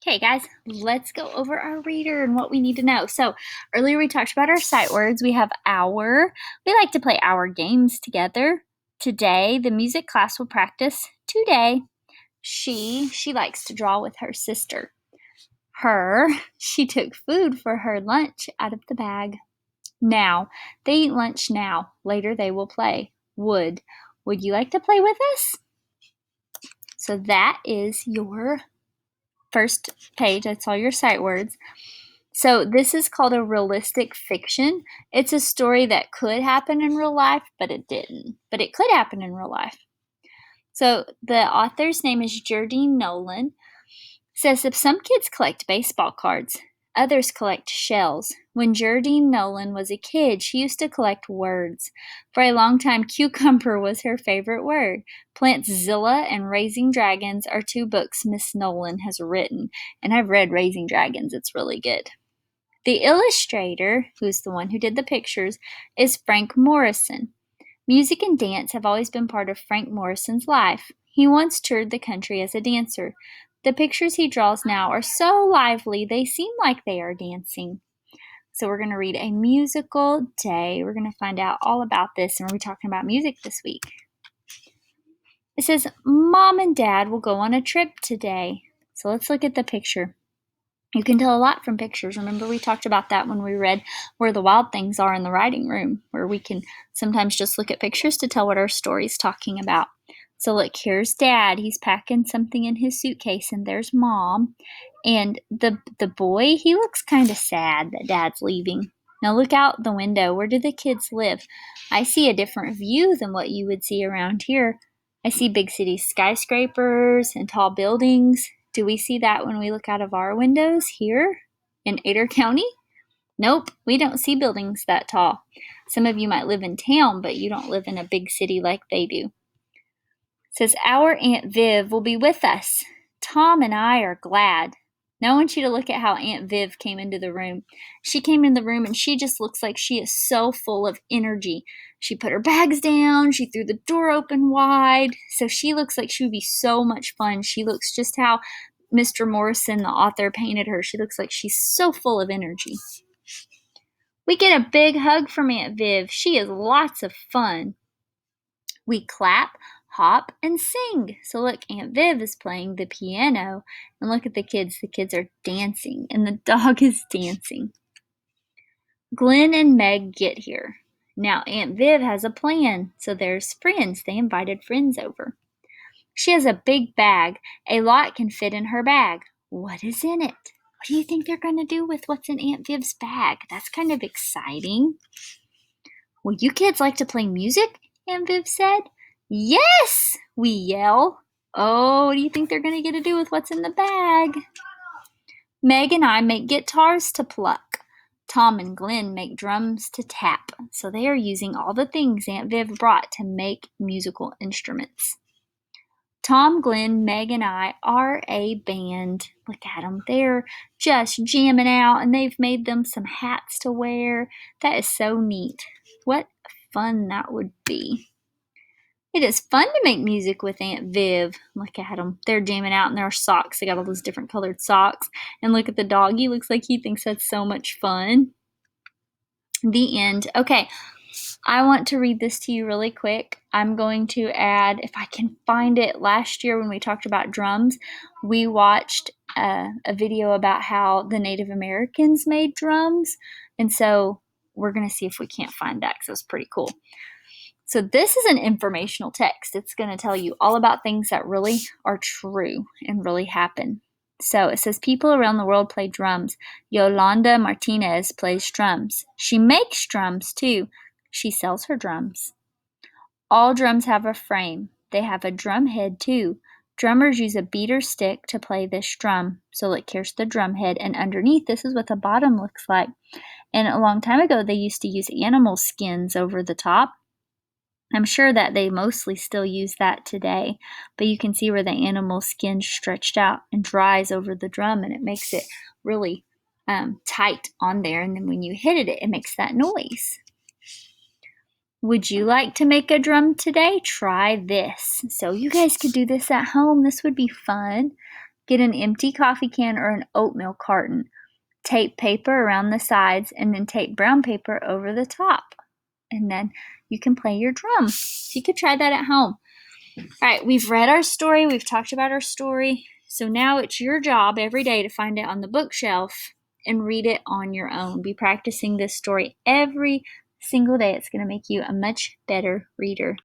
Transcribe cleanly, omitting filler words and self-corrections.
Okay, guys, let's go over our reader and what we need to know. So earlier we talked about our sight words. We have our. We like to play our games together. Today, the music class will practice today. She likes to draw with her sister. Her, she took food for her lunch out of the bag. Now, they eat lunch now. Later they will play. Would you like to play with us? So that is your first page. That's all your sight words. So this is called a realistic fiction. It's a story that could happen in real life, but it didn't. But it could happen in real life. So the author's name is Jardine Nolan. Says that some kids collect baseball cards. Others collect shells. When Jardine Nolan was a kid, she used to collect words. For a long time, cucumber was her favorite word. Plantzilla and Raising Dragons are two books Miss Nolan has written, and I've read Raising Dragons. It's really good. The illustrator, who's the one who did the pictures, is Frank Morrison. Music and dance have always been part of Frank Morrison's life. He once toured the country as a dancer. The pictures he draws now are so lively they seem like they are dancing. So we're going to read A Musical Day. We're going to find out all about this, and we're talking about music this week. It says, Mom and Dad will go on a trip today. So let's look at the picture. You can tell a lot from pictures. Remember we talked about that when we read Where the Wild Things Are in the writing room, where we can sometimes just look at pictures to tell what our story's talking about. So look, here's Dad. He's packing something in his suitcase, and there's Mom. And the boy, he looks kind of sad that Dad's leaving. Now look out the window. Where do the kids live? I see a different view than what you would see around here. I see big city skyscrapers and tall buildings. Do we see that when we look out of our windows here in Adair County? Nope, we don't see buildings that tall. Some of you might live in town, but you don't live in a big city like they do. It says, our Aunt Viv will be with us. Tom and I are glad. Now I want you to look at how Aunt Viv came into the room. She came in the room and she just looks like she is so full of energy. She put her bags down. She threw the door open wide. So she looks like she would be so much fun. She looks just how Mr. Morrison, the author, painted her. She looks like she's so full of energy. We get a big hug from Aunt Viv. She is lots of fun. We clap, hop, and sing. So look, Aunt Viv is playing the piano, and look at the kids. The kids are dancing, and the dog is dancing. Glenn and Meg get here. Now Aunt Viv has a plan, so there's friends. They invited friends over. She has a big bag. A lot can fit in her bag. What is in it? What do you think they're going to do with what's in Aunt Viv's bag? That's kind of exciting. Well, you kids like to play music? Aunt Viv said. Yes, we yell. Oh, what do you think they're going to get to do with what's in the bag? Meg and I make guitars to pluck. Tom and Glenn make drums to tap. So they are using all the things Aunt Viv brought to make musical instruments. Tom, Glenn, Meg, and I are a band. Look at them. They're just jamming out, and they've made them some hats to wear. That is so neat. What fun that would be. It is fun to make music with Aunt Viv. Look at them. They're jamming out in their socks. They got all those different colored socks. And look at the dog. He looks like he thinks that's so much fun. The end. Okay, I want to read this to you really quick. I'm going to add, if I can find it, last year when we talked about drums, we watched a video about how the Native Americans made drums. And so we're going to see if we can't find that because it was pretty cool. So this is an informational text. It's going to tell you all about things that really are true and really happen. So it says people around the world play drums. Yolanda Martinez plays drums. She makes drums too. She sells her drums. All drums have a frame. They have a drum head too. Drummers use a beater stick to play this drum. So look, here's the drum head, and underneath this is what the bottom looks like. And a long time ago they used to use animal skins over the top. I'm sure that they mostly still use that today, but you can see where the animal skin stretched out and dries over the drum, and it makes it really tight on there, and then when you hit it, it makes that noise. Would you like to make a drum today? Try this. So you guys could do this at home. This would be fun. Get an empty coffee can or an oatmeal carton. Tape paper around the sides and then tape brown paper over the top. And then you can play your drum. So you could try that at home. All right, we've read our story. We've talked about our story. So now it's your job every day to find it on the bookshelf and read it on your own. Be practicing this story every single day. It's going to make you a much better reader.